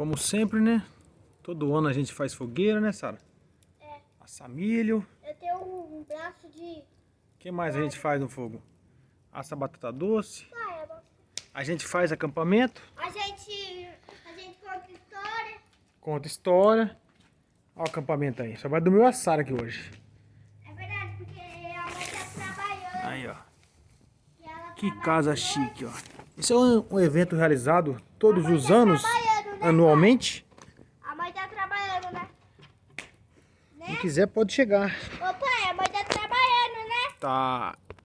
Como sempre, né? Todo ano a gente faz fogueira, né, Sara? É. Assar milho. Eu tenho um braço de... O que mais a gente faz no fogo? Assa batata doce. Pai, A gente faz acampamento. a gente conta história. Conta história. Olha o acampamento aí. Só vai dormir a Sara aqui hoje. É verdade, porque a mãe tá trabalhando. Aí, ó. E ela Que trabalha casa de chique, ó. Esse é um evento realizado todos A mãe os tá anos, trabalhando, né, anualmente. A mãe tá trabalhando, né? Quem quiser pode chegar. Ô pai, a mãe tá trabalhando, né? Tá.